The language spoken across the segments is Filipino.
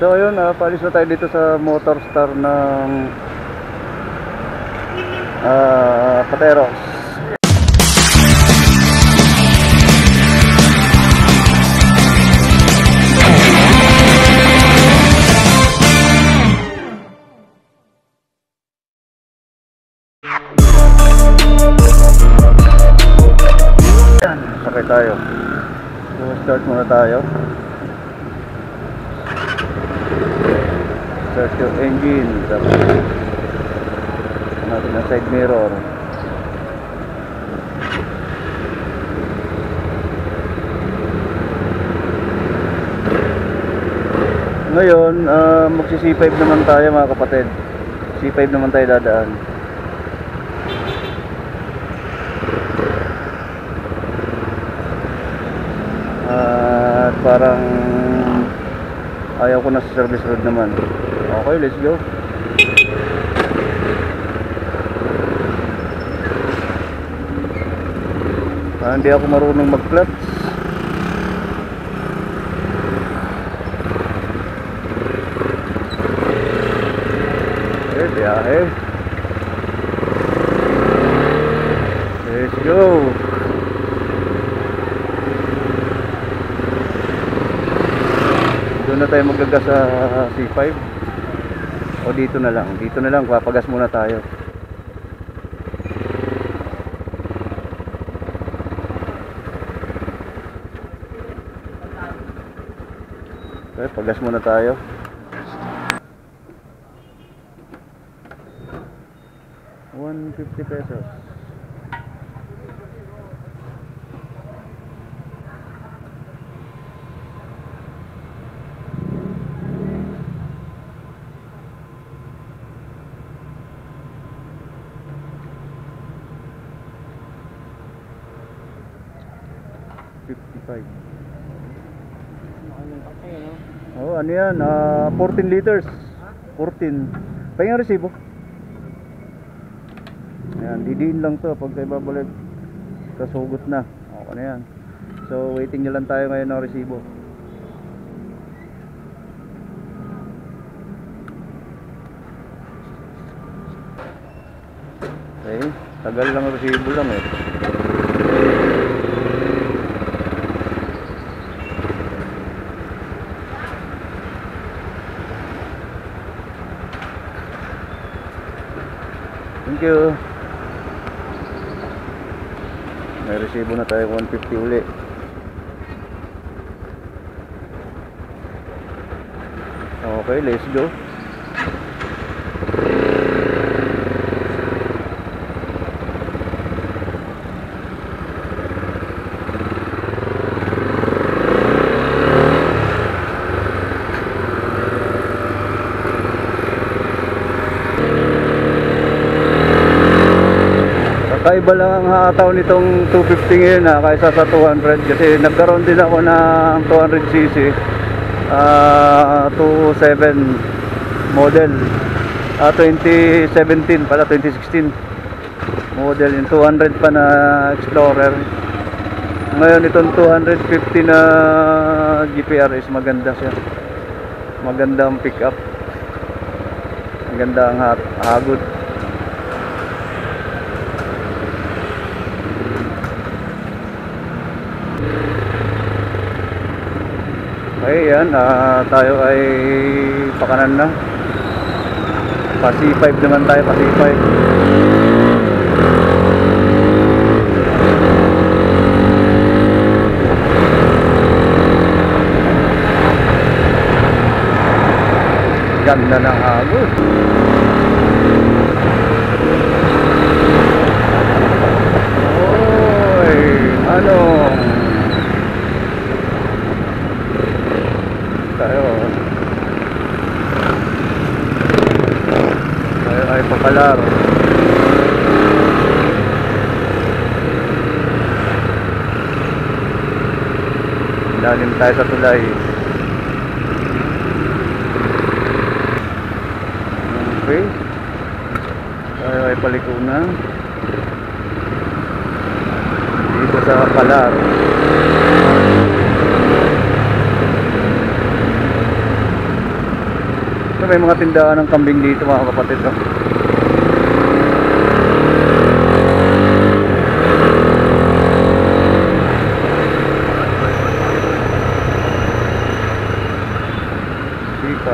So ayun, paalis na tayo dito sa Motor Star ng Pateros. Sakay tayo. So start muna tayo. Start yung engine. Tapos natin ang side mirror. Ngayon magsi C5 naman tayo mga kapatid. C5 naman tayo dadaan. At parang ayaw ko na sa service road naman. Okay, let's go. Hindi ako marunong mag-clutch. Biyahe. Let's go. Doon na tayo magagas sa C5 o dito na lang papagas muna tayo. Okay, pagas muna tayo. ₱150. Oh, ano yan? 14 liters. 14. Pahingang resibo. Ayan, didiin lang to pag tayo babalik. Tapos hugot na. Okay na yan. So, waiting nyo lang tayo ngayon ng resibo. Okay. Tagal lang ang resibo lang eh. Thank you. May resibo na tayo, 150 uli. Okay, let's go. Kakaiba lang ang hataw nitong 250 ngayon kaysa sa 200 kasi nagkaroon din ako ng 200cc 27 model 2017 pala, 2016 model, yung 200 pa na Explorer. Ngayon itong 250 na GPR is maganda siya, maganda ang pick up, maganda ang hagod. Okay, yan, tayo ay pakanan na. Pa C5 naman tayo, pa C5. Ganda ng hagod. Oy, ano? Tayo ay papalaro. Lalim tayo sa tulay. Okay, tayo ay paliko na dito sa Palaro. So, may mga tindahan ng kambing dito mga kapatid. No? C5.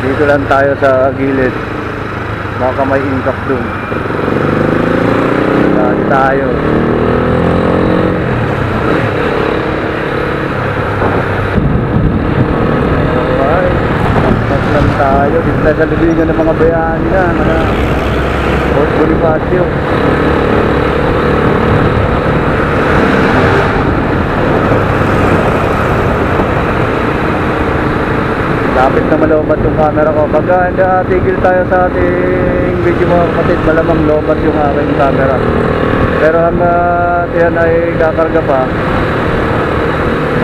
Dito lang tayo sa gilid. Baka may impact dun. Dahil tayo. Mas lang tayo. Dito tayo sa lubingan ng mga bayani na. Mga Fort Bonifacio. Lapit na malobat yung camera ko. Pagka tigil tayo sa ating video mga kapatid, malamang lobat yung aking camera. Pero hanggang yan ay kakarga pa,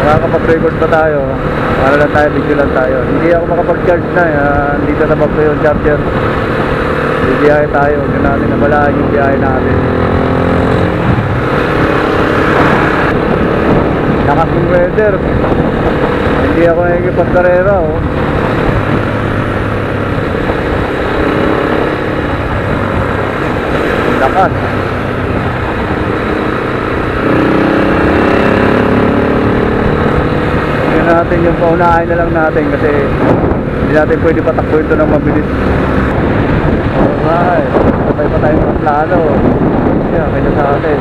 makakapag-record pa tayo. Para lang tayo, video lang tayo. Hindi ako makapag-charge na. Dito sa bag ko yung charger. Bibiyahe tayo. Huwag natin nabalaan yung biyahe natin. Lakas yung weather. Hindi ako nakikipagkarera, oh. Lakas. Tingnan natin yung paunahin na lang natin kasi hindi natin pwede patakbo ito ng mabilis. Alright, sabay pa tayo ng plano. Yeah, kaya sa atin.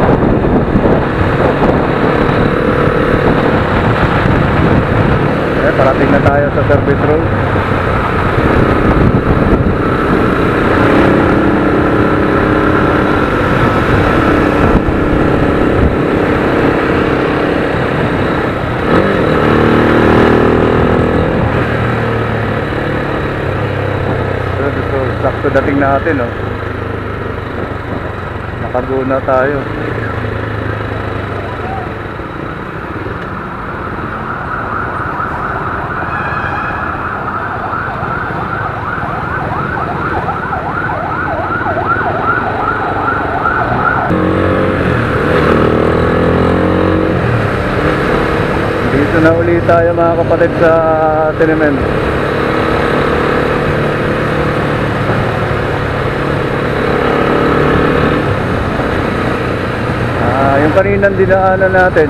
Parating na tayo sa service road. So, sakto dating natin, oh. Nakaguna tayo. Dito na ulit tayo mga kapatid sa Tinemen. Yung kaninang dinaanan natin,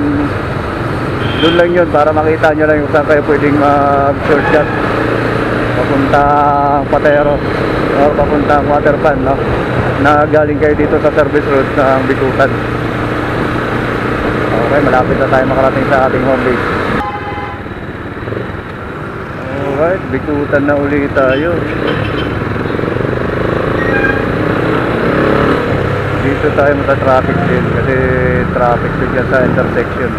doon lang yun para makita nyo lang yung saan kayo pwedeng mag-shortcut papuntang Patero o papuntang Waterpan, no? Na galing kayo dito sa service road ng Bikutan. Okay, malapit na tayo makarating sa ating home base. Alright, Bikutan na ulit tayo. Dito tayo mata-traffic din kasi traffic din dyan sa intersection.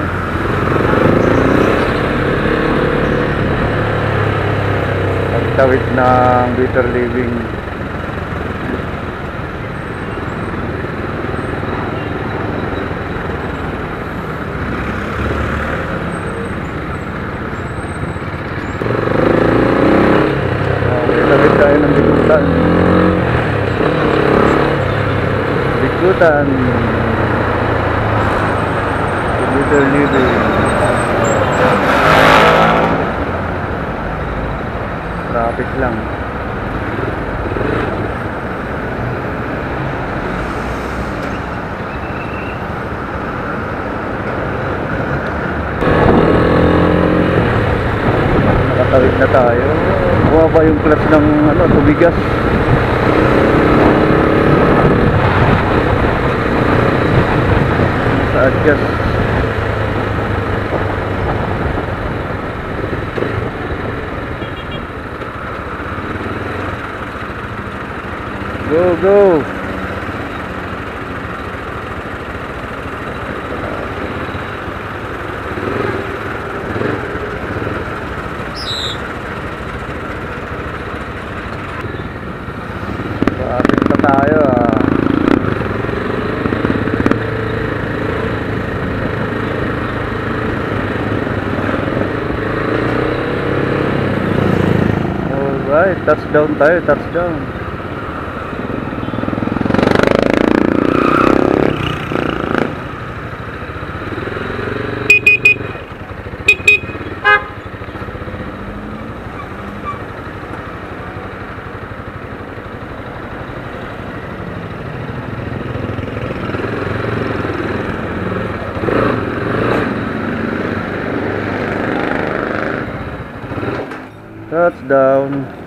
Pagtawid ng Bitter Living. Tawid tayo ng Bikutan. Bikutan. Bitter Living. Traffic lang. Nakatawid na tayo. Bumaba yung clutch ng tubigas. Sa adjust. Go, go! Traffic pa tayo, ah. Alright, touchdown tayo, touchdown. Touchdown.